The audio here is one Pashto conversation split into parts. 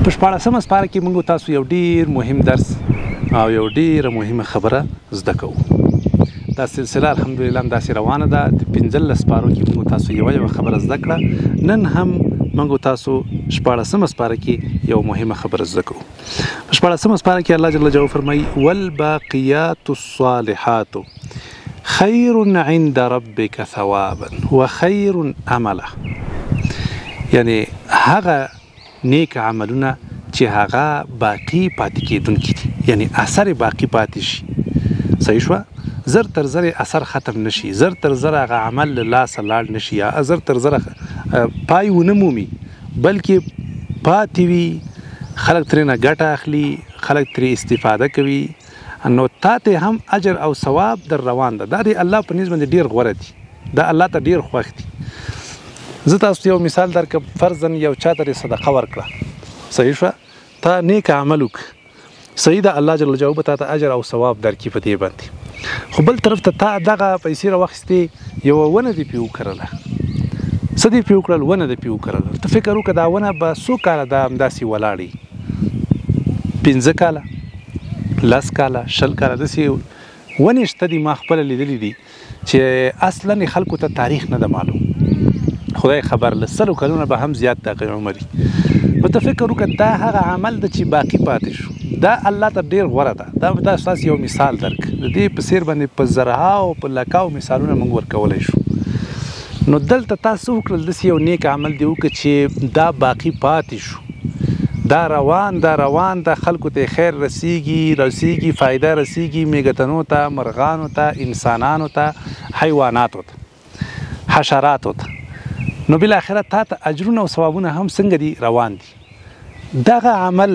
په 14مه سپاره کې موږ تاسو یو ډیر مهم درس او یو ډیره مهمه خبره زده کوو. دا سلسله الحمدلله همداسې روانه ده. د 15 سپارو کې موږ تاسو یوه خبره زده کړه. نن هم موږ تاسو 14مه سپاره کې یو مهمه خبره زده کوو. په 14مه سپاره کې الله جل جلاله فرمایي والباقیات الصالحات خیر عند ربک ثوابا وخیر عملا. یعنی هغه نیک عملونه چې هغه باقی پاتې کېدونکي دي، یعنی اثر باقی پاتې شي. صحیح شوه؟ زر تر زر اثر ختم نشي، زر تر زر هغه عمل له لاسه لاړ نشي، یا زر تر زر پای ونه مومي، بلکې پاتې وي، خلک ترېنه ګټه اخلي، خلک ترې استفاده کوي، نو تا ته هم اجر او ثواب در روان ده. دا د الله په نسبت ډېر غوره دي، دا الله ته ډېر خوښ دي. زه تاسو یو مثال درکړم. فرضاً یو چا ته صدقه ورکړه، صحیح شوه؟ تا نیک عمل وکړه، صحیح ده، الله جل جلاله به تا ته اجر او ثواب درکړي په دې باندې. خو بل طرف ته تا دغه پیسې راواخیستې، یوه ونه دې پرې وکرله. څه دې پرې وکړل؟ ونه دې پرې وکرله. ته فکر وکړه دا ونه به څو کاله دا همداسې ولاړې؟ 15 کاله، 10 کاله، 20 کاله. داسې ونې شته دي ما خپله لیدلي دي چې اصلا خلکو ته تاریخ نه ده معلوم، خدای خبر، له 100 کلونه به هم زیات د عمر وي. نو ته فکر وکړه دا هغه عمل ده چې باقي پاتې شو، دا الله ته ډېر غوره ده. دا به تاسو یو مثال درک، د دې په څېر باندې په زرهاو په لکاو مثالونه موږ ورکولی شو. نو دلته تاسو وکړل داسې یو نیک عمل دی وکړه چې دا باقي پاتې شو، دا روان ده، خلکو ته خیر رسیږي، فایده رسیږي، میږتنو ته، مرغانو ته، انسانانو ته، حیواناتو ته، حشراتو ته. نو بالاخره تا ته اجرونه او ثوابونه هم څنګه دي؟ روان دي. دغه عمل،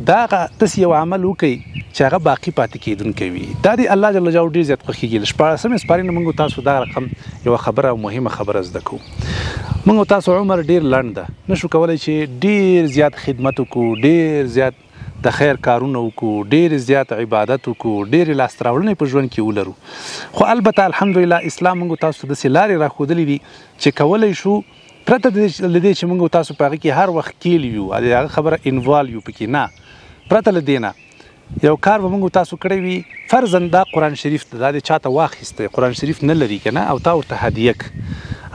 دغه داسې یو عمل وکړئ چې هغه باقي پاتې کېدونکی وي. دا د الله جل جلاله ډېر زیات خوښېږي. له 14مې سپارې نه موږ تاسو دا رقم یوه خبره او مهمه خبره زده کوو. موږ تاسو عمر ډېر لنډ ده، نشو کولی چې ډېر زیات خدمت وکړو، ډېر زیات د خیر کارونه وکړو، ډېر زیات عبادت وکړو، ډېرې لاسته راوړنې په ژوند کې ولرو. خو البته الحمدلله اسلام موږ تاسو ته داسې لارې راښودلې دي چې کولی شو پرته له دې چې موږ تاسو په هغه کې هر وخت کیل یو، د هغه خبره انوالو یو پکې نه، پرته له دې نه یو کار به موږ تاسو کړی وي. فرضاً دا قرآن شریف ته دا د چا ته واخیستی، قرآن شریف نه لري که نه، او تا ورته هدیه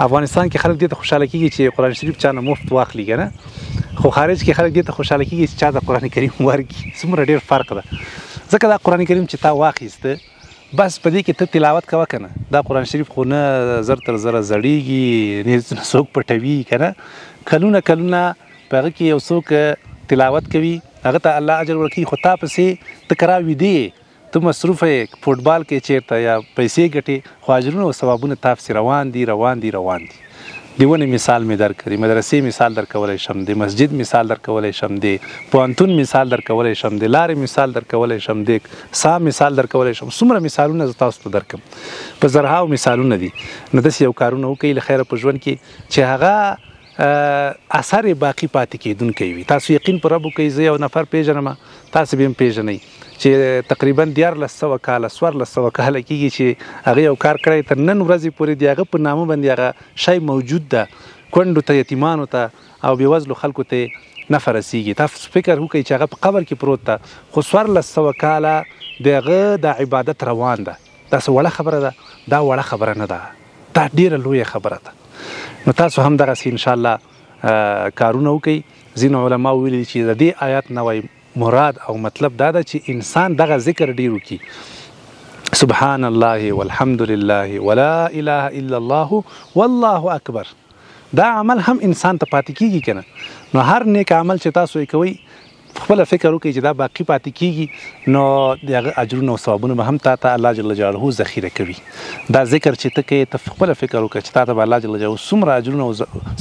افغانستان کې خلک دې ته خوشحاله کېږي چې قرآن شریف چا نه مفت واخلي که نه، خو خارج کې خلک دې ته خوشحاله کېږي چې چا ته قرآن کریم ورکړي. څومره ډېر فرق ده. ځکه دا قرآن کریم چې تا واخیسته، بس په دې کې ته تلاوت کوه که نه، دا قرآن شریف خو نه زر تر زره زړېږي، نه څوک پټوي که نه، کلونه په هغه کې یو څوک تلاوت کوي، هغه ته الله اجر ورکوي، خو تا پسې ته کرا ویدې، ته مصروفه یې فوټبال کې چېرته یا پیسې ګټې، خو اجرونه او ثوابونه تا پسې روان دي. د ونې مثال مې درکړي، مدرسې مثال درکولی شم، د مسجد مثال درکولی شم، د پوهنتون مثال درکولی شم، د لارې مثال درکولی شم، د سا مثال درکولی شم. څومره مثالونه زه تاسو ته درکم، په زرهاو مثالونه دي. نو داسې یو کارونه وکړئ له خیره په ژوند کې چې هغه اثر باقي پاتې کېدونکی وي. تاسو یقین په رب وکړئ. زه یو نفر پیژنم، تاسو به هم پیژنئ، چې تقریبا 1400 کاله 1400 کاله کېږي چې هغه یو کار کړی، تر نن ورځې پورې د هغه په نامه باندې هغه شی موجود ده، کونډو ته، یتیمانو ته او بېوزلو خلکو ته نفع رسیږي. تاسو فکر وکړئ چې هغه په قبر کې پروت ده، خو 1400 کاله د هغه د عبادت روان ده. دا څه وړه خبره ده؟ دا وړه خبره نه ده، دا ډېره لویه خبره ده. نو تاسو هم دغسې انشاءالله کارونه وکړئ. ځینو علماو ویلي چې د دې آیات نه وایي مراد او مطلب دا ده چې انسان دغه ذکر ډېر وکړي، سبحان الله والحمد لله ولا اله الا الله والله اکبر. دا عمل هم انسان ته پاتې کېږي که نه. نو هر نیک عمل چې تاسو یې کوئ، خپله فکر وکړئ چې دا باقي پاتې کېږي، نو د هغه اجرونه او ثوابونه به هم تا ته الله جل جلاله ذخیره کوي. دا ذکر چې ته کوې، ته خپله فکر وکړه چې تا ته به الله جل جلاله څومره اجرونه او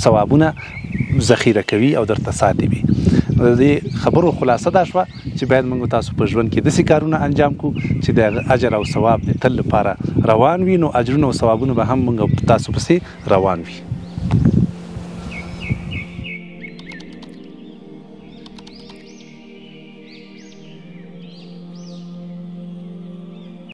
ثوابونه ذخیره کوي او درته ساتي وي. د دې خبرو خلاصه دا شوه چې باید موږ تاسو په ژوند کې داسې کارونه انجام کړو چې د هغه اجر او ثواب د تل لپاره روان وي. نو اجرونه او ثوابونه به هم موږ تاسو پسې روان وي.